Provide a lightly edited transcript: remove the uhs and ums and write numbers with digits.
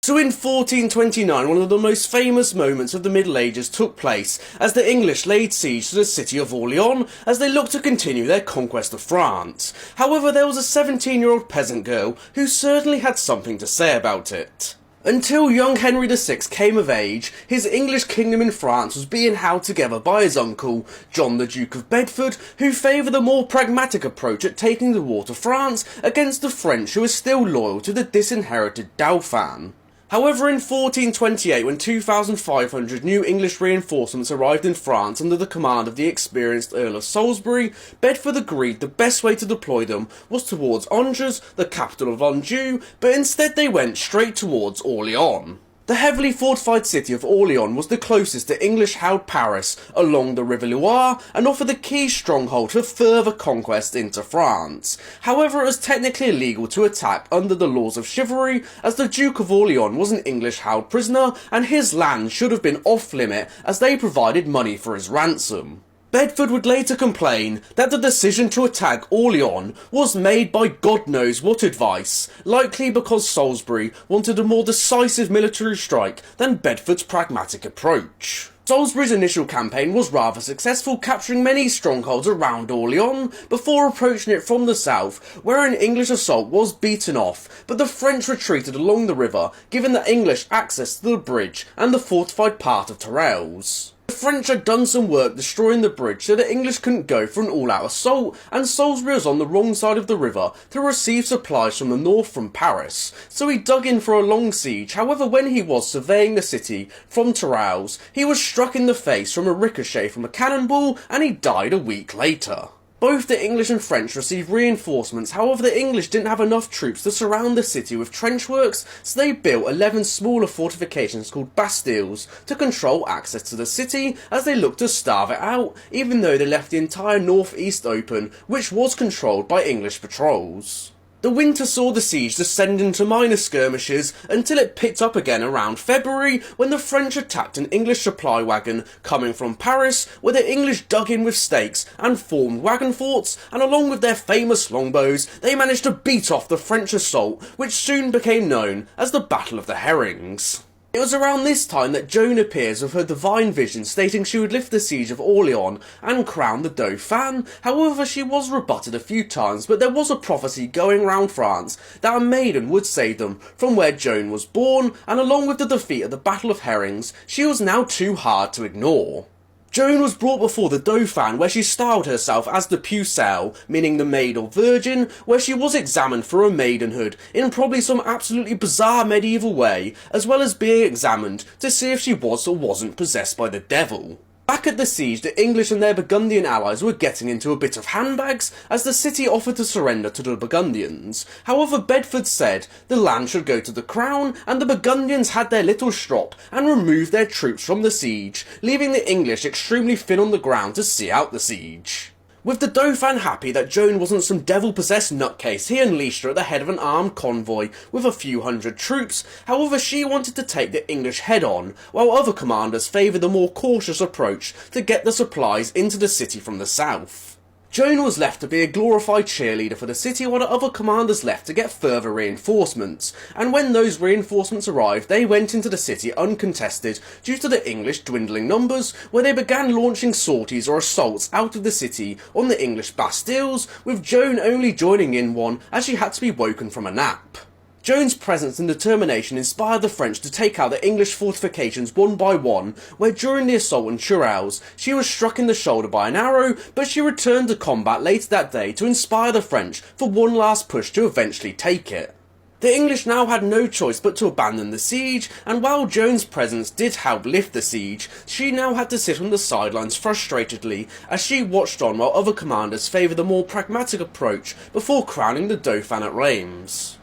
So in 1429, one of the most famous moments of the Middle Ages took place as the English laid siege to the city of Orleans as they looked to continue their conquest of France. However, there was a 17-year-old peasant girl who certainly had something to say about it. Until young Henry VI came of age, his English kingdom in France was being held together by his uncle, John the Duke of Bedford, who favoured a more pragmatic approach at taking the war to France against the French, who were still loyal to the disinherited Dauphin. However, in 1428, when 2,500 new English reinforcements arrived in France under the command of the experienced Earl of Salisbury, Bedford agreed the best way to deploy them was towards Angers, the capital of Anjou, but instead they went straight towards Orleans. The heavily fortified city of Orleans was the closest to English-held Paris along the River Loire and offered the key stronghold for further conquest into France. However, it was technically illegal to attack under the laws of chivalry, as the Duke of Orleans was an English-held prisoner and his land should have been off-limit as they provided money for his ransom. Bedford would later complain that the decision to attack Orleans was made by God knows what advice, likely because Salisbury wanted a more decisive military strike than Bedford's pragmatic approach. Salisbury's initial campaign was rather successful, capturing many strongholds around Orleans before approaching it from the south, where an English assault was beaten off, but the French retreated along the river, giving the English access to the bridge and the fortified part of Terrelles. The French had done some work destroying the bridge so the English couldn't go for an all-out assault, and Salisbury was on the wrong side of the river to receive supplies from the north from Paris, so he dug in for a long siege. However, when he was surveying the city from Terrelles, he was struck in the face from a ricochet from a cannonball and he died a week later. Both the English and French received reinforcements, however the English didn't have enough troops to surround the city with trench works, so they built 11 smaller fortifications called bastilles to control access to the city as they looked to starve it out, even though they left the entire northeast open, which was controlled by English patrols. The winter saw the siege descend into minor skirmishes until it picked up again around February when the French attacked an English supply wagon coming from Paris, where the English dug in with stakes and formed wagon forts, and along with their famous longbows they managed to beat off the French assault, which soon became known as the Battle of the Herrings. It was around this time that Joan appears with her divine vision stating she would lift the siege of Orleans and crown the Dauphin. However, she was rebutted a few times, but there was a prophecy going round France that a maiden would save them from where Joan was born, and along with the defeat at the Battle of Herrings, she was now too hard to ignore. Joan was brought before the Dauphin, where she styled herself as the Pucelle, meaning the maid or virgin, where she was examined for her maidenhood in probably some absolutely bizarre medieval way, as well as being examined to see if she was or wasn't possessed by the devil. Back at the siege, the English and their Burgundian allies were getting into a bit of handbags as the city offered to surrender to the Burgundians. However, Bedford said the land should go to the crown, and the Burgundians had their little strop and removed their troops from the siege, leaving the English extremely thin on the ground to see out the siege. With the Dauphin happy that Joan wasn't some devil-possessed nutcase, he unleashed her at the head of an armed convoy with a few hundred troops. However, she wanted to take the English head-on, while other commanders favoured the more cautious approach to get the supplies into the city from the south. Joan was left to be a glorified cheerleader for the city, while the other commanders left to get further reinforcements, and when those reinforcements arrived they went into the city uncontested due to the English dwindling numbers, where they began launching sorties or assaults out of the city on the English bastilles, with Joan only joining in one as she had to be woken from a nap. Joan's presence and determination inspired the French to take out the English fortifications one by one, where during the assault on Terrelles she was struck in the shoulder by an arrow, but she returned to combat later that day to inspire the French for one last push to eventually take it. The English now had no choice but to abandon the siege, and while Joan's presence did help lift the siege, she now had to sit on the sidelines frustratedly as she watched on while other commanders favoured the more pragmatic approach before crowning the Dauphin at Reims.